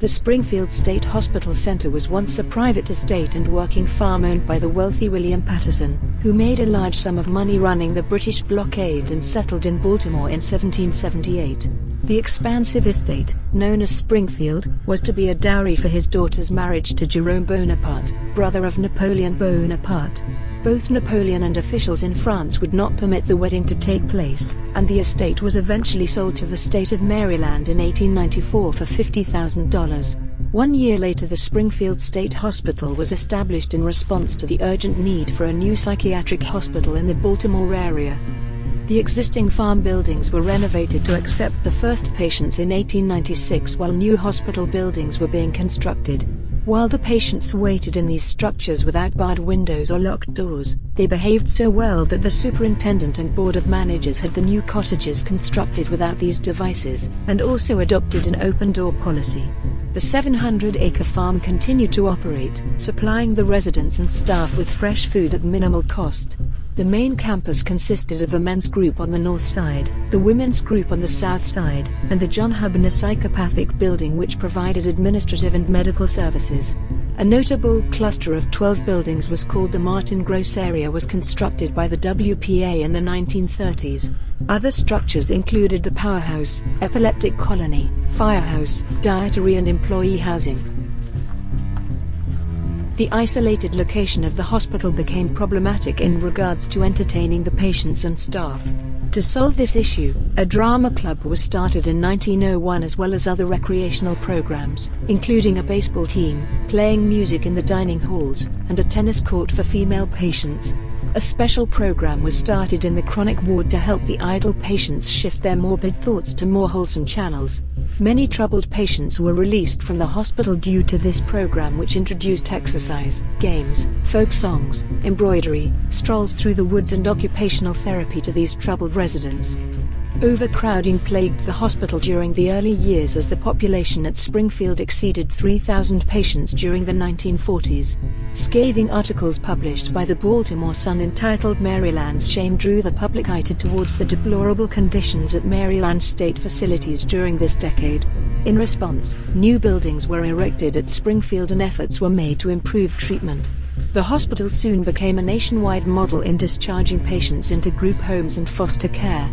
The Springfield State Hospital Center was once a private estate and working farm owned by the wealthy William Patterson, who made a large sum of money running the British Blockade and settled in Baltimore in 1778. The expansive estate, known as Springfield, was to be a dowry for his daughter's marriage to Jerome Bonaparte, brother of Napoleon Bonaparte. Both Napoleon and officials in France would not permit the wedding to take place, and the estate was eventually sold to the state of Maryland in 1894 for $50,000. 1 year later, the Springfield State Hospital was established in response to the urgent need for a new psychiatric hospital in the Baltimore area. The existing farm buildings were renovated to accept the first patients in 1896 while new hospital buildings were being constructed. While the patients waited in these structures without barred windows or locked doors, they behaved so well that the superintendent and board of managers had the new cottages constructed without these devices, and also adopted an open-door policy. The 700-acre farm continued to operate, supplying the residents and staff with fresh food at minimal cost. The main campus consisted of a men's group on the north side, the women's group on the south side, and the John Hubner Psychopathic Building, which provided administrative and medical services. A notable cluster of 12 buildings was called the Martin Gross area, was constructed by the WPA in the 1930s. Other structures included the powerhouse, epileptic colony, firehouse, dietary and employee housing. The isolated location of the hospital became problematic in regards to entertaining the patients and staff. To solve this issue, a drama club was started in 1901 as well as other recreational programs, including a baseball team, playing music in the dining halls, and a tennis court for female patients. A special program was started in the chronic ward to help the idle patients shift their morbid thoughts to more wholesome channels. Many troubled patients were released from the hospital due to this program, which introduced exercise, games, folk songs, embroidery, strolls through the woods and occupational therapy to these troubled residents. Overcrowding plagued the hospital during the early years as the population at Springfield exceeded 3,000 patients during the 1940s. Scathing articles published by the Baltimore Sun entitled "Maryland's Shame" drew the public eye towards the deplorable conditions at Maryland state facilities during this decade. In response, new buildings were erected at Springfield and efforts were made to improve treatment. The hospital soon became a nationwide model in discharging patients into group homes and foster care.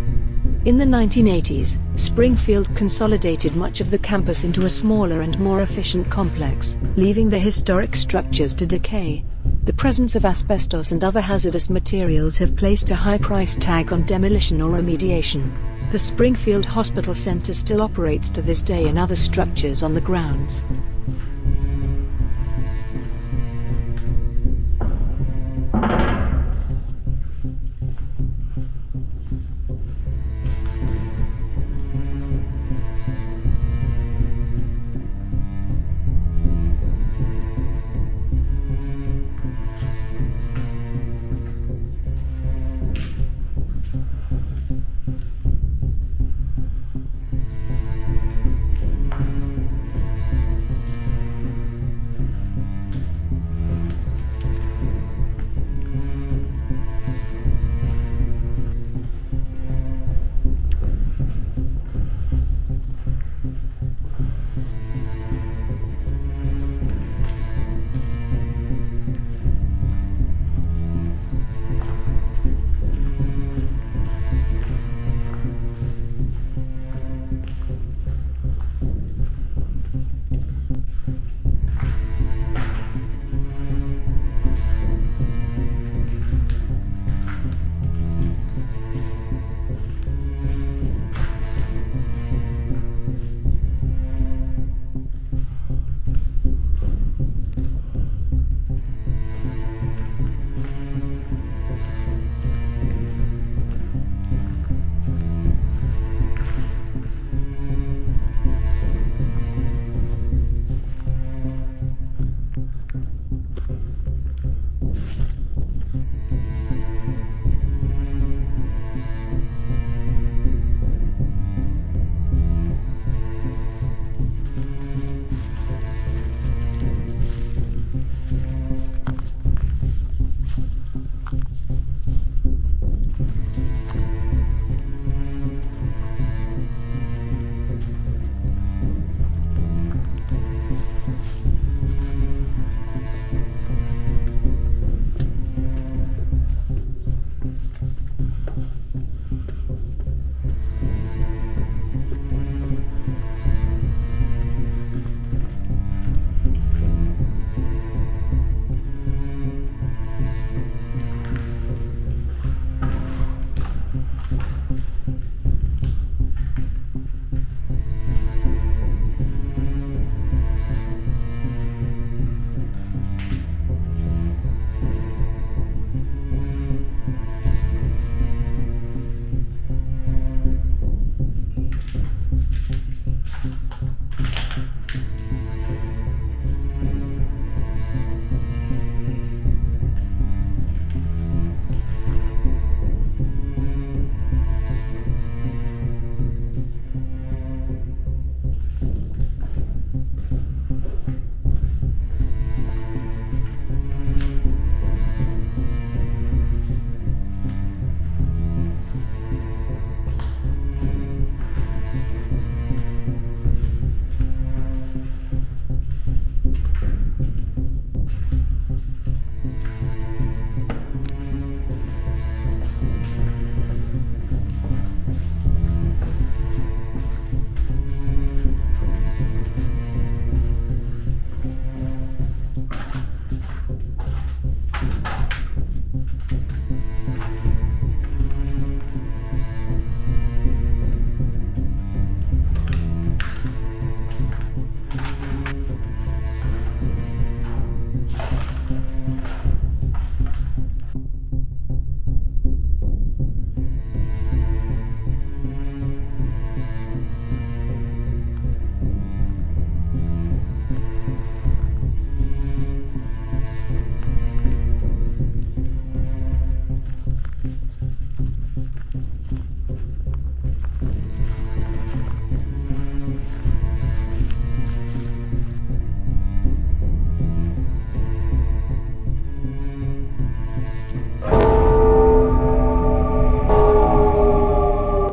In the 1980s, Springfield consolidated much of the campus into a smaller and more efficient complex, leaving the historic structures to decay. The presence of asbestos and other hazardous materials have placed a high price tag on demolition or remediation. The Springfield Hospital Center still operates to this day in other structures on the grounds.